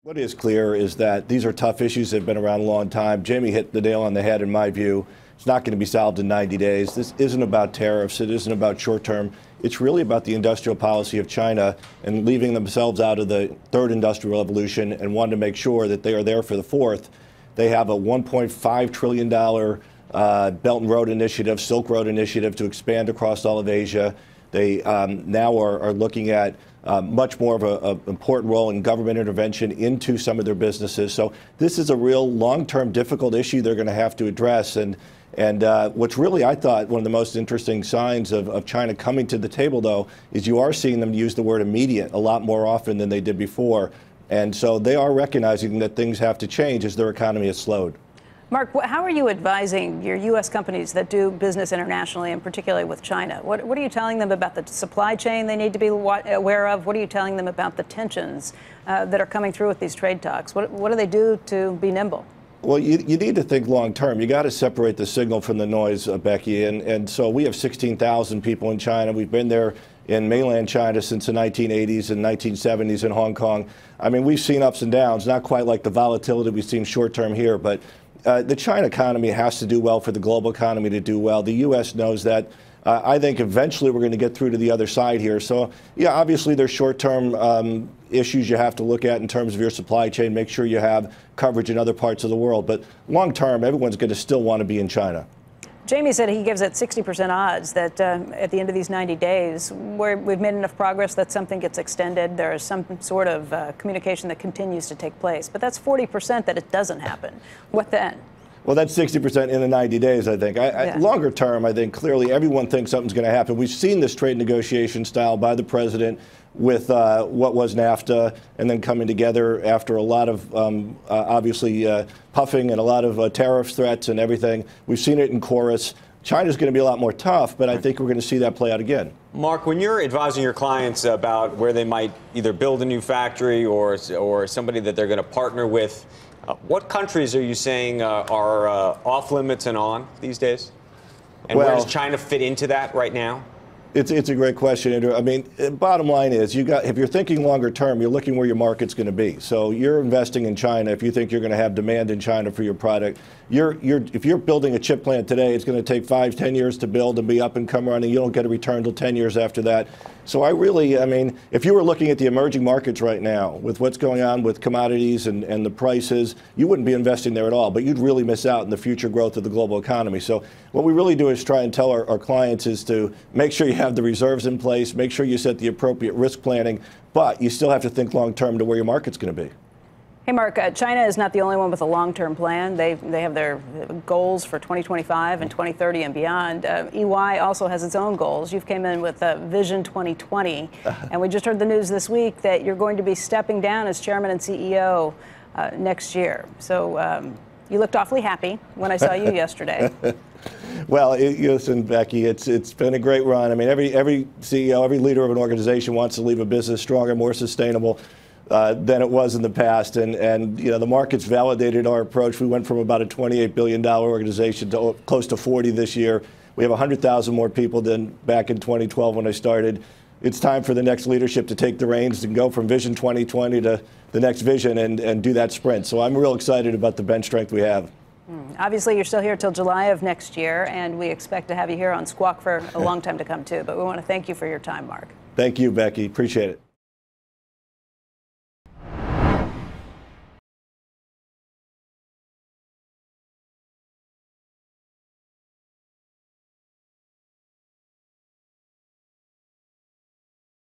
What is clear is that these are tough issues that have been around a long time. Jamie hit the nail on the head in my view. It's not going to be solved in 90 days. This isn't about tariffs. It isn't about short term. It's really about the industrial policy of China and leaving themselves out of the third industrial revolution and wanting to make sure that they are there for the fourth. They have a $1.5 trillion Belt and Road Initiative, Silk Road Initiative to expand across all of Asia. They now are looking at much more of an important role in government intervention into some of their businesses. So this is a real long-term difficult issue they're going to have to address. And what's really, I thought, one of the most interesting signs of China coming to the table, though, is you are seeing them use the word immediate a lot more often than they did before. And so they are recognizing that things have to change as their economy has slowed. Mark, how are you advising your U.S. companies that do business internationally, and particularly with China? What are you telling them about the supply chain they need to be aware of? What are you telling them about the tensions that are coming through with these trade talks? What do they do to be nimble? Well, you need to think long term. You got to separate the signal from the noise, Becky. And so we have 16,000 people in China. We've been there in mainland China since the 1980s and 1970s in Hong Kong. I mean, we've seen ups and downs, not quite like the volatility we've seen short term here, but the China economy has to do well for the global economy to do well. The U.S. knows that. I think eventually we're going to get through to the other side here. So, yeah, obviously there's short-term issues you have to look at in terms of your supply chain, make sure you have coverage in other parts of the world. But long-term, everyone's going to still want to be in China. Jamie said he gives it 60% odds that at the end of these 90 days, where we've made enough progress that something gets extended, there is some sort of communication that continues to take place. But that's 40% that it doesn't happen. What then? Well, that's 60% in the 90 days, I think. Longer term, I think clearly everyone thinks something's going to happen. We've seen this trade negotiation style by the president with what was NAFTA and then coming together after a lot of obviously puffing and a lot of tariff threats and everything. We've seen it in chorus. China's going to be a lot more tough, but I think we're going to see that play out again. Mark, when you're advising your clients about where they might either build a new factory or somebody that they're going to partner with, what countries are you saying are off limits and on these days? And where does China fit into that right now? It's a great question, Andrew. I mean, bottom line is, if you're thinking longer term, you're looking where your market's going to be. So you're investing in China if you think you're going to have demand in China for your product. If you're building a chip plant today, it's going to take 5-10 years to build and be up and come running. You don't get a return until 10 years after that. So I mean, if you were looking at the emerging markets right now with what's going on with commodities and the prices, you wouldn't be investing there at all, but you'd really miss out in the future growth of the global economy. So what we really do is try and tell our clients is to make sure you have the reserves in place, make sure you set the appropriate risk planning, but you still have to think long term to where your market's going to be. Hey, Mark, China is not the only one with a long-term plan. They have their goals for 2025 and 2030 and beyond. EY also has its own goals. You've came in with Vision 2020, and we just heard the news this week that you're going to be stepping down as chairman and CEO next year. So you looked awfully happy when I saw you yesterday. Well, listen, Becky, it's been a great run. I mean, every CEO, every leader of an organization wants to leave a business stronger, more sustainable than it was in the past. And you know, the market's validated our approach. We went from about a $28 billion organization to close to 40 this year. We have 100,000 more people than back in 2012 when I started. It's time for the next leadership to take the reins and go from Vision 2020 to the next vision and do that sprint. So I'm real excited about the bench strength we have. Obviously, you're still here till July of next year, and we expect to have you here on Squawk for a long time to come, too. But we want to thank you for your time, Mark. Thank you, Becky. Appreciate it.